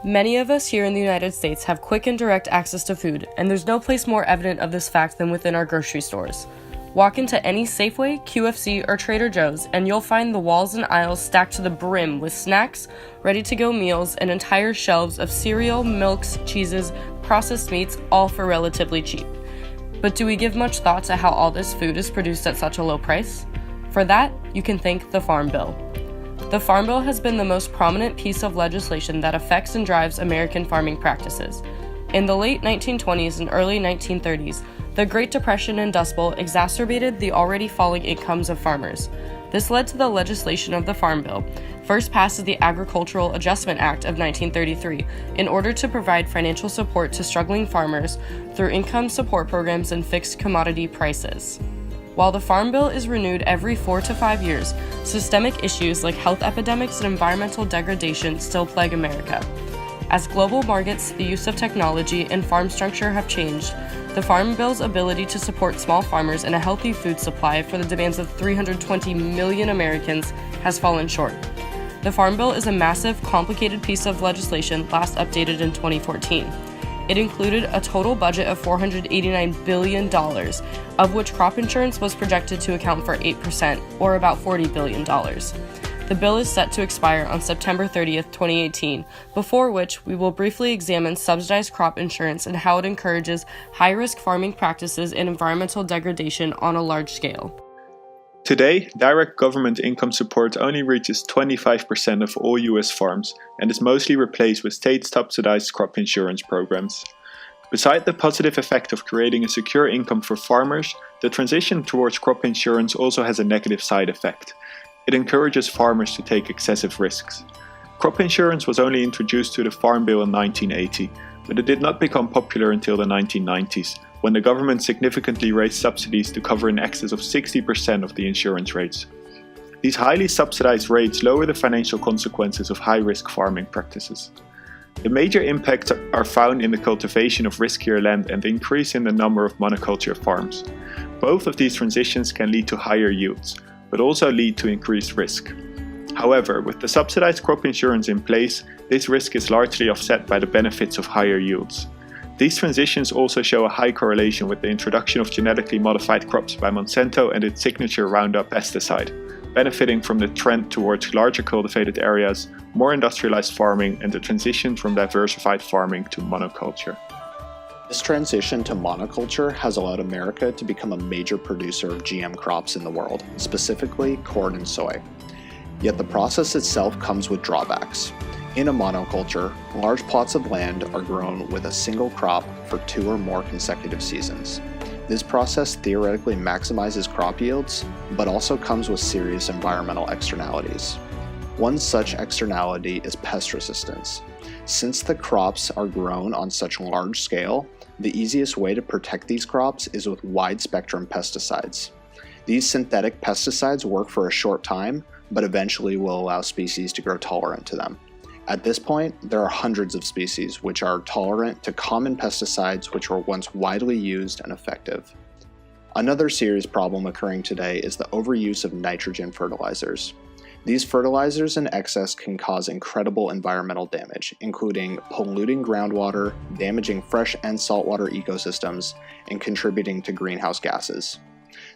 Many of us here in the United States have quick and direct access to food, and there's no place more evident of this fact than within our grocery stores. Walk into any Safeway, QFC, or Trader Joe's, and you'll find the walls and aisles stacked to the brim with snacks, ready-to-go meals, and entire shelves of cereal, milks, cheeses, processed meats, all for relatively cheap. But do we give much thought to how all this food is produced at such a low price? For that, you can thank the Farm Bill. The Farm Bill has been the most prominent piece of legislation that affects and drives American farming practices. In the late 1920s and early 1930s, the Great Depression and Dust Bowl exacerbated the already falling incomes of farmers. This led to the legislation of the Farm Bill, first passed as the Agricultural Adjustment Act of 1933, in order to provide financial support to struggling farmers through income support programs and fixed commodity prices. While the Farm Bill is renewed every 4 to 5 years, systemic issues like health epidemics and environmental degradation still plague America. As global markets, the use of technology, and farm structure have changed, the Farm Bill's ability to support small farmers and a healthy food supply for the demands of 320 million Americans has fallen short. The Farm Bill is a massive, complicated piece of legislation last updated in 2014. It included a total budget of $489 billion, of which crop insurance was projected to account for 8%, or about $40 billion. The bill is set to expire on September 30th, 2018, before which we will briefly examine subsidized crop insurance and how it encourages high-risk farming practices and environmental degradation on a large scale. Today, direct government income support only reaches 25% of all US farms and is mostly replaced with state-subsidized crop insurance programs. Beside the positive effect of creating a secure income for farmers, the transition towards crop insurance also has a negative side effect. It encourages farmers to take excessive risks. Crop insurance was only introduced to the Farm Bill in 1980, but it did not become popular until the 1990s, when the government significantly raised subsidies to cover in excess of 60% of the insurance rates. These highly subsidized rates lower the financial consequences of high-risk farming practices. The major impacts are found in the cultivation of riskier land and the increase in the number of monoculture farms. Both of these transitions can lead to higher yields, but also lead to increased risk. However, with the subsidized crop insurance in place, this risk is largely offset by the benefits of higher yields. These transitions also show a high correlation with the introduction of genetically modified crops by Monsanto and its signature Roundup pesticide, benefiting from the trend towards larger cultivated areas, more industrialized farming, and the transition from diversified farming to monoculture. This transition to monoculture has allowed America to become a major producer of GM crops in the world, specifically corn and soy. Yet the process itself comes with drawbacks. In a monoculture, large plots of land are grown with a single crop for 2 or more consecutive seasons. This process theoretically maximizes crop yields, but also comes with serious environmental externalities. One such externality is pest resistance. Since the crops are grown on such large scale, the easiest way to protect these crops is with wide-spectrum pesticides. These synthetic pesticides work for a short time, but eventually will allow species to grow tolerant to them. At this point, there are hundreds of species which are tolerant to common pesticides which were once widely used and effective. Another serious problem occurring today is the overuse of nitrogen fertilizers. These fertilizers in excess can cause incredible environmental damage, including polluting groundwater, damaging fresh and saltwater ecosystems, and contributing to greenhouse gases.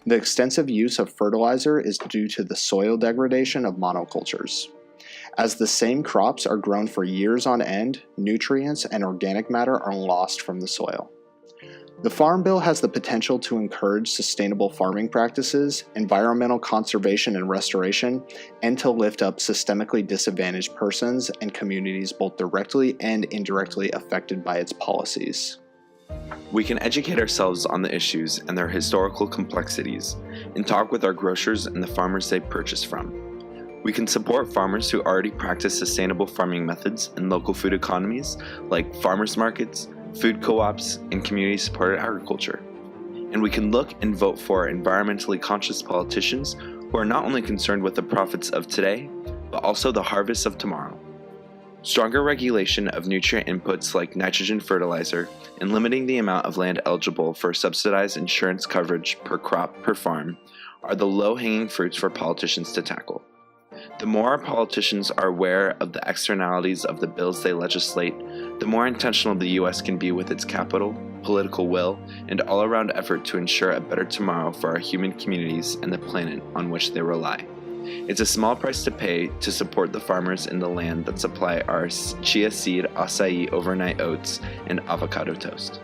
The extensive use of fertilizer is due to the soil degradation of monocultures. As the same crops are grown for years on end, nutrients and organic matter are lost from the soil. The Farm Bill has the potential to encourage sustainable farming practices, environmental conservation and restoration, and to lift up systemically disadvantaged persons and communities both directly and indirectly affected by its policies. We can educate ourselves on the issues and their historical complexities, and talk with our grocers and the farmers they purchase from. We can support farmers who already practice sustainable farming methods in local food economies like farmers markets, food co-ops, and community-supported agriculture. And we can look and vote for environmentally conscious politicians who are not only concerned with the profits of today, but also the harvests of tomorrow. Stronger regulation of nutrient inputs like nitrogen fertilizer and limiting the amount of land eligible for subsidized insurance coverage per crop per farm are the low-hanging fruits for politicians to tackle. The more our politicians are aware of the externalities of the bills they legislate, the more intentional the U.S. can be with its capital, political will, and all-around effort to ensure a better tomorrow for our human communities and the planet on which they rely. It's a small price to pay to support the farmers in the land that supply our chia seed acai overnight oats and avocado toast.